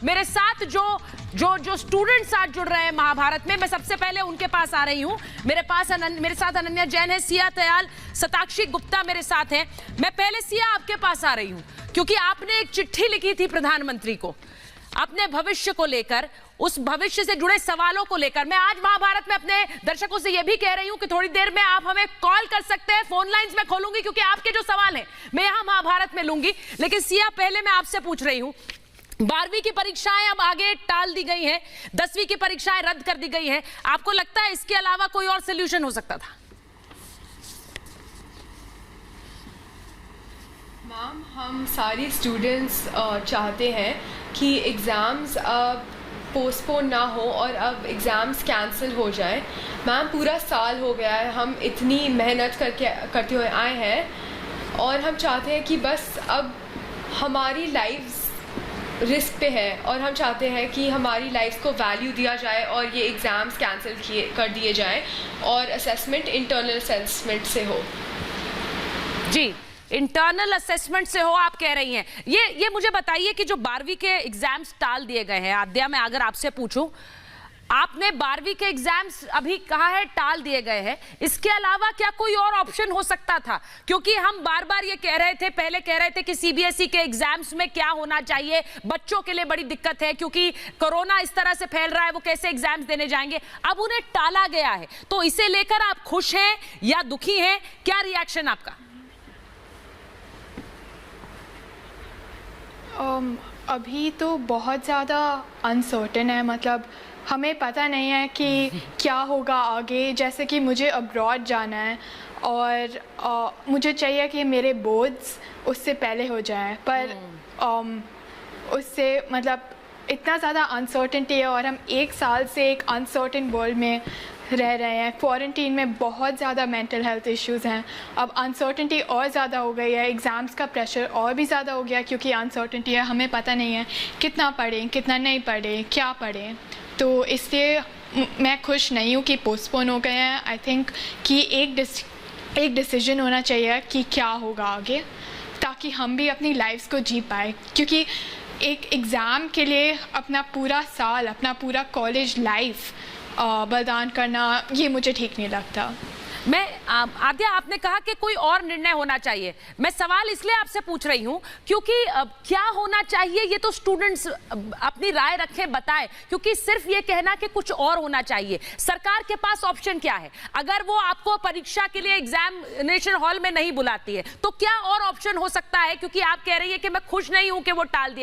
मेरे साथ जो स्टूडेंट साथ जुड़ रहे हैं महाभारत में, मैं सबसे पहले उनके पास आ रही हूं। मेरे साथ अनन्या जैन है, सिया तयाल, सताक्षी गुप्ता मेरे साथ हैं। मैं पहले सिया आपके पास आ रही हूं क्योंकि आपने एक चिट्ठी लिखी थी प्रधानमंत्री को अपने भविष्य को लेकर, उस भविष्य से जुड़े सवालों को लेकर। मैं आज महाभारत में अपने दर्शकों से यह भी कह रही हूं कि थोड़ी देर में आप हमें कॉल कर सकते हैं, फोन लाइंस में खोलूंगी क्योंकि आपके जो सवाल हैं मैं यहां महाभारत में लूंगी। लेकिन सिया, पहले मैं आपसे पूछ रही हूं, 12वीं की परीक्षाएं अब आगे टाल दी गई हैं, 10वीं की परीक्षाएं रद्द कर दी गई हैं। आपको लगता है इसके अलावा कोई और सॉल्यूशन हो सकता था? मैम, हम सारी स्टूडेंट्स चाहते हैं कि एग्ज़ाम्स पोस्टपोन ना हो और अब एग्ज़ाम्स कैंसिल हो जाए। मैम, पूरा साल हो गया है, हम इतनी मेहनत करते हुए आए हैं और हम चाहते हैं कि बस अब हमारी लाइफ्स रिस्क पे है और हम चाहते हैं कि हमारी लाइफ को वैल्यू दिया जाए और ये एग्ज़ाम्स कैंसिल कर दिए जाएं और असेसमेंट इंटरनल असेसमेंट से हो। जी, इंटरनल असेसमेंट से हो आप कह रही हैं। ये मुझे बताइए कि जो 12वीं के एग्जाम्स टाल दिए गए हैं, आद्या, मैं अगर आपसे पूछूं, आपने 12वीं के एग्जाम्स अभी कहा है टाल दिए गए हैं, इसके अलावा क्या कोई और ऑप्शन हो सकता था? क्योंकि हम बार बार ये कह रहे थे, पहले कह रहे थे कि सीबीएसई के एग्जाम्स में क्या होना चाहिए, बच्चों के लिए बड़ी दिक्कत है क्योंकि कोरोना इस तरह से फैल रहा है, वो कैसे एग्जाम्स देने जाएंगे। अब उन्हें टाला गया है, तो इसे लेकर आप खुश हैं या दुखी हैं? क्या रिएक्शन आपका? अभी तो बहुत ज़्यादा अनसर्टेन है, मतलब हमें पता नहीं है कि क्या होगा आगे। जैसे कि मुझे अब्रॉड जाना है और मुझे चाहिए कि मेरे बोर्ड्स उससे पहले हो जाएं, पर उससे मतलब इतना ज़्यादा अनसर्टेनिटी है और हम एक साल से एक अनसर्टेन वर्ल्ड में रह रहे हैं। क्वारंटीन में बहुत ज़्यादा मेंटल हेल्थ इश्यूज़ हैं। अब अनसर्टेनिटी और ज़्यादा हो गई है, एग्ज़ाम्स का प्रेशर और भी ज़्यादा हो गया क्योंकि अनसर्टेनिटी है, हमें पता नहीं है कितना पढ़ें, कितना नहीं पढ़ें, क्या पढ़ें। तो इसलिए मैं खुश नहीं हूँ कि पोस्टपोन हो गए हैं। आई थिंक कि एक डिसीजन होना चाहिए कि क्या होगा आगे, ताकि हम भी अपनी लाइफ्स को जी पाए। क्योंकि एक एग्ज़ाम के लिए अपना पूरा साल, अपना पूरा कॉलेज लाइफ बलिदान करना, ये मुझे ठीक नहीं लगता। आद्या, आपने कहा कि कोई और निर्णय होना चाहिए। मैं सवाल इसलिए आपसे पूछ रही हूं क्योंकि क्या होना चाहिए ये तो स्टूडेंट्स अपनी राय रखें, बताएं। क्योंकि सिर्फ ये कहना कि कुछ और होना चाहिए, सरकार के पास ऑप्शन क्या है? अगर वो आपको परीक्षा के लिए एग्जामिनेशन हॉल में नहीं बुलाती है तो क्या और ऑप्शन हो सकता है? क्योंकि आप कह रही है कि मैं खुश नहीं हूं कि वो टाल दिए।